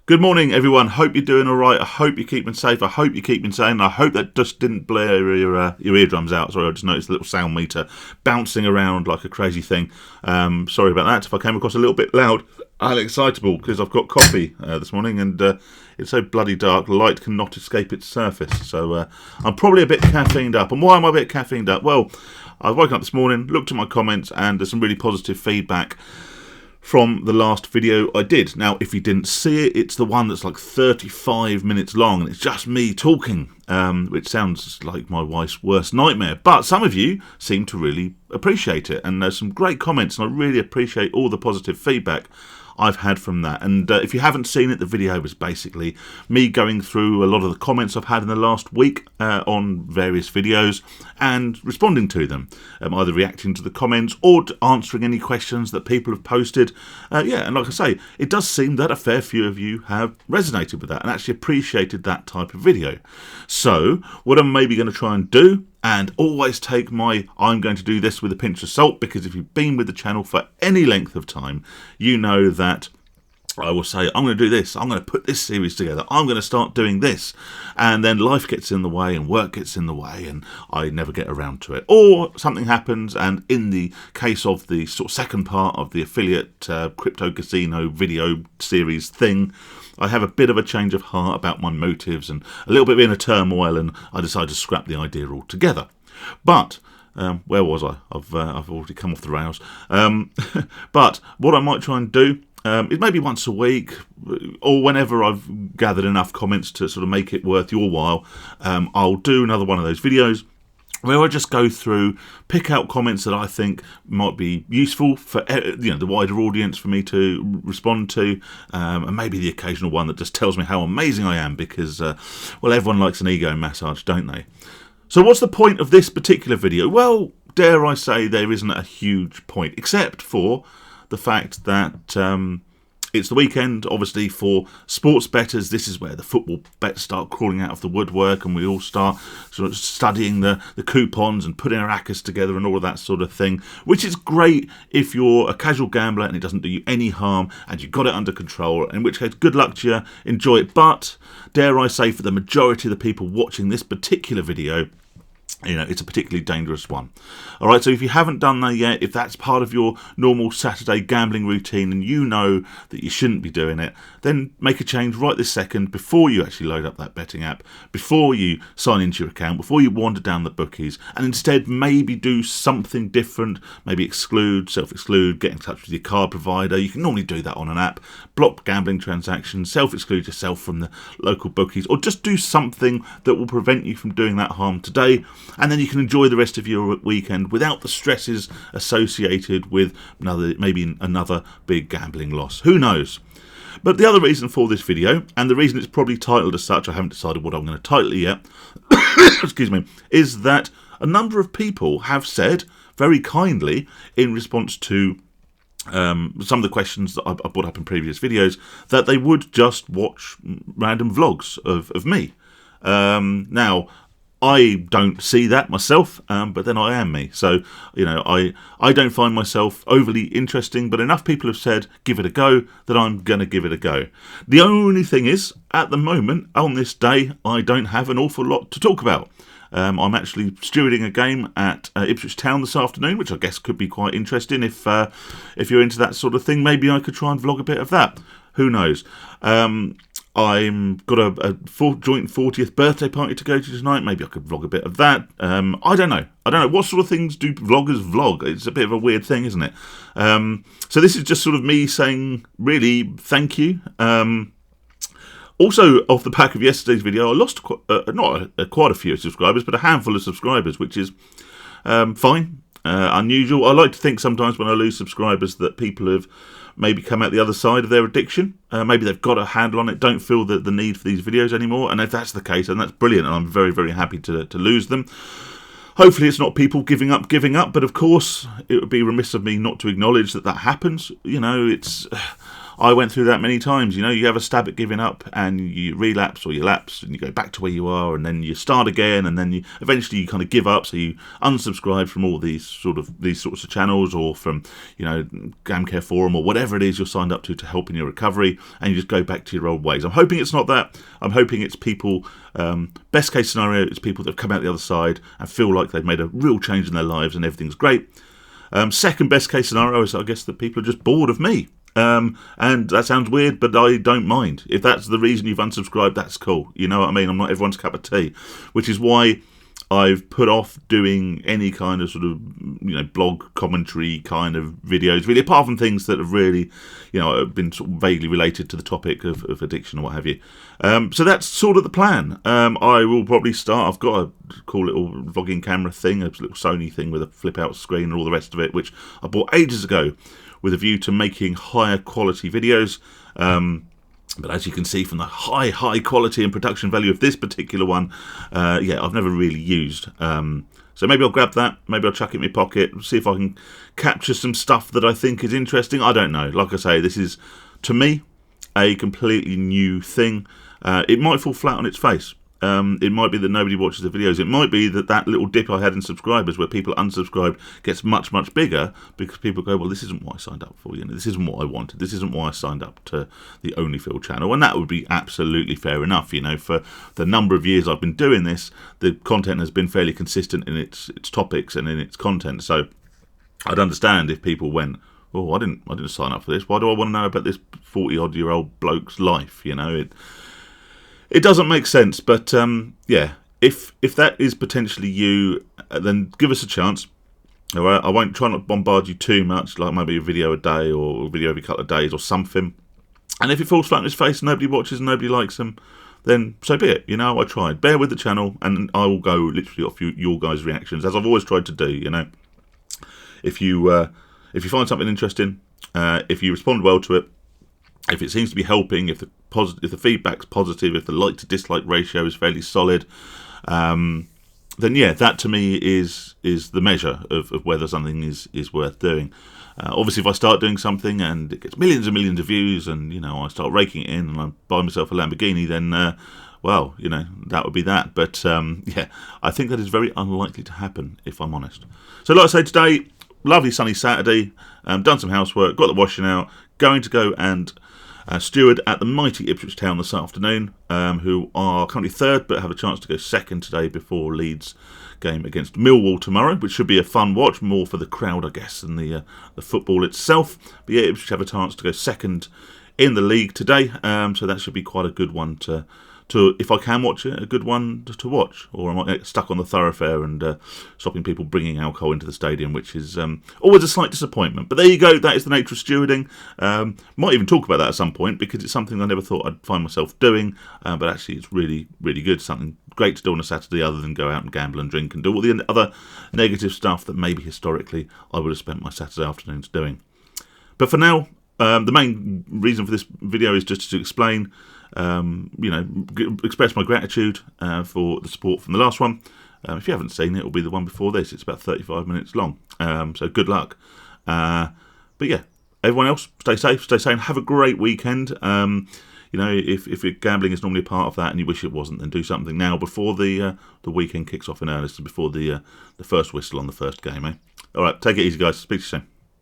Good morning, everyone. Hope you're doing all right. I hope you're keeping safe. I hope you're keeping sane. I hope that just didn't blare your eardrums out. Sorry, I just noticed a little sound meter bouncing around like a crazy thing. Sorry about that. If I came across a little bit loud, I'm excitable because I've got coffee this morning and it's so bloody dark. Light cannot escape its surface. So I'm probably a bit caffeined up. And why am I a bit caffeined up? Well, I've woken up this morning, looked at my comments, and there's some really positive feedback from the last video I did. Now, if you didn't see it, it's the one that's like 35 minutes long, and it's just me talking, which sounds like my wife's worst nightmare. But some of you seem to really appreciate it, and there's some great comments, and I really appreciate all the positive feedback I've had from that. And if you haven't seen it, the video was basically me going through a lot of the comments I've had in the last week on various videos and responding to them, either reacting to the comments or answering any questions that people have posted. And like I say, it does seem that a fair few of you have resonated with that and actually appreciated that type of video. So what I'm maybe going to try and do, and always take my I'm going to do this with a pinch of salt, because if you've been with the channel for any length of time, you know that I will say, I'm going to do this, I'm going to put this series together, I'm going to start doing this, and then life gets in the way and work gets in the way and I never get around to it. Or something happens, and in the case of the sort of second part of the affiliate crypto casino video series thing, I have a bit of a change of heart about my motives and a little bit in a turmoil, and I decided to scrap the idea altogether. But where was I? I've already come off the rails. But what I might try and do is maybe once a week, or whenever I've gathered enough comments to sort of make it worth your while, I'll do another one of those videos where I just go through, pick out comments that I think might be useful for the wider audience for me to respond to, and maybe the occasional one that just tells me how amazing I am, because, well, everyone likes an ego massage, don't they? So what's the point of this particular video? Well, dare I say there isn't a huge point, except for the fact that it's the weekend. Obviously, for sports bettors, this is where the football bets start crawling out of the woodwork, and we all start sort of studying the coupons and putting our accas together and all of that sort of thing, which is great if you're a casual gambler and it doesn't do you any harm and you've got it under control, in which case, good luck to you, enjoy it. But dare I say, for the majority of the people watching this particular video, it's a particularly dangerous one. All right, so if you haven't done that yet, if that's part of your normal Saturday gambling routine and you know that you shouldn't be doing it, then make a change right this second before you actually load up that betting app, before you sign into your account, before you wander down the bookies, and instead maybe do something different, maybe exclude, self-exclude, get in touch with your card provider. You can normally do that on an app, block gambling transactions, self-exclude yourself from the local bookies, or just do something that will prevent you from doing that harm today. And then you can enjoy the rest of your weekend without the stresses associated with maybe another big gambling loss. Who knows? But the other reason for this video, and the reason it's probably titled as such, I haven't decided what I'm going to title it yet, excuse me, is that a number of people have said, very kindly, in response to some of the questions that I brought up in previous videos, that they would just watch random vlogs of me. Now, I don't see that myself, but then I am me. So, I don't find myself overly interesting, but enough people have said, give it a go, that I'm going to give it a go. The only thing is, at the moment, on this day, I don't have an awful lot to talk about. I'm actually stewarding a game at Ipswich Town this afternoon, which I guess could be quite interesting if you're into that sort of thing. Maybe I could try and vlog a bit of that. Who knows? I'm got a joint 40th birthday party to go to tonight. Maybe I could vlog a bit of that. I don't know. What sort of things do vloggers vlog? It's a bit of a weird thing, isn't it? So this is just sort of me saying, really, thank you. Also, off the back of yesterday's video, I lost quite a few subscribers, but a handful of subscribers, which is fine, unusual. I like to think sometimes when I lose subscribers that people have maybe come out the other side of their addiction. Maybe they've got a handle on it, don't feel the need for these videos anymore. And if that's the case, then that's brilliant, and I'm very, very happy to lose them. Hopefully it's not people giving up, but of course it would be remiss of me not to acknowledge that happens. I went through that many times. You know, you have a stab at giving up and you relapse or you lapse and you go back to where you are and then you start again and then you eventually you kind of give up. So you unsubscribe from all these sorts of channels or from, you know, Gamcare Forum or whatever it is you're signed up to help in your recovery, and you just go back to your old ways. I'm hoping it's not that. I'm hoping it's people, best case scenario, it's people that have come out the other side and feel like they've made a real change in their lives and everything's great. Second best case scenario is, I guess, that people are just bored of me. And that sounds weird, but I don't mind. If that's the reason you've unsubscribed, that's cool. You know what I mean? I'm not everyone's cup of tea, which is why I've put off doing any kind of sort of, you know, blog commentary kind of videos, really, apart from things that have really, you know, have been sort of vaguely related to the topic of addiction or what have you. So that's sort of the plan. I will probably start. I've got a cool little vlogging camera thing, a little Sony thing with a flip out screen and all the rest of it, which I bought ages ago with a view to making higher quality videos. But as you can see from the high quality and production value of this particular one, yeah, I've never really used. So maybe I'll grab that, maybe I'll chuck it in my pocket, see if I can capture some stuff that I think is interesting. I don't know. Like I say, this is, to me, a completely new thing. It might fall flat on its face. It might be that nobody watches the videos. It might be that that little dip I had in subscribers where people unsubscribed gets much, much bigger because people go, well, this isn't what I signed up for. You know, this isn't what I wanted. This isn't why I signed up to the Onlyfield channel. And that would be absolutely fair enough. You know, for the number of years I've been doing this, the content has been fairly consistent in its topics and in its content. So I'd understand if people went, oh, I didn't sign up for this. Why do I want to know about this 40-odd-year-old bloke's life? You know, it doesn't make sense, but yeah, if that is potentially you, then give us a chance. All right, I won't try not to bombard you too much, like maybe a video a day or a video every couple of days or something. And if it falls flat on its face, nobody watches, nobody likes them, then so be it. You know, I tried. Bear with the channel, and I will go literally off your guys' reactions, as I've always tried to do. You know, if you find something interesting, if you respond well to it, if it seems to be helping, if the feedback's positive, if the like to dislike ratio is fairly solid, then yeah, that to me is the measure of whether something is worth doing. Obviously, if I start doing something and it gets millions and millions of views, and you know I start raking it in and I buy myself a Lamborghini, then well, you know, that would be that. But yeah, I think that is very unlikely to happen, if I'm honest. So, like I say, today, lovely sunny Saturday. Done some housework, got the washing out, going to go and steward at the mighty Ipswich Town this afternoon, who are currently third but have a chance to go second today before Leeds' game against Millwall tomorrow, which should be a fun watch, more for the crowd, I guess, than the football itself. But yeah, Ipswich have a chance to go second in the league today, so that should be quite a good one to if I can watch it, a good one to watch, or I might get stuck on the thoroughfare and stopping people bringing alcohol into the stadium, which is always a slight disappointment. But there you go, that is the nature of stewarding. Might even talk about that at some point, because it's something I never thought I'd find myself doing, but actually it's really, really good, something great to do on a Saturday other than go out and gamble and drink and do all the other negative stuff that maybe historically I would have spent my Saturday afternoons doing. But for now, the main reason for this video is just to explain, you know, express my gratitude for the support from the last one. If you haven't seen it, it'll be the one before this. It's about 35 minutes long, so good luck. But yeah, everyone else, stay safe, stay sane, have a great weekend. You know, if gambling is normally a part of that and you wish it wasn't, then do something now before the weekend kicks off in earnest and before the first whistle on the first game, eh? All right, take it easy, guys. Speak to you soon.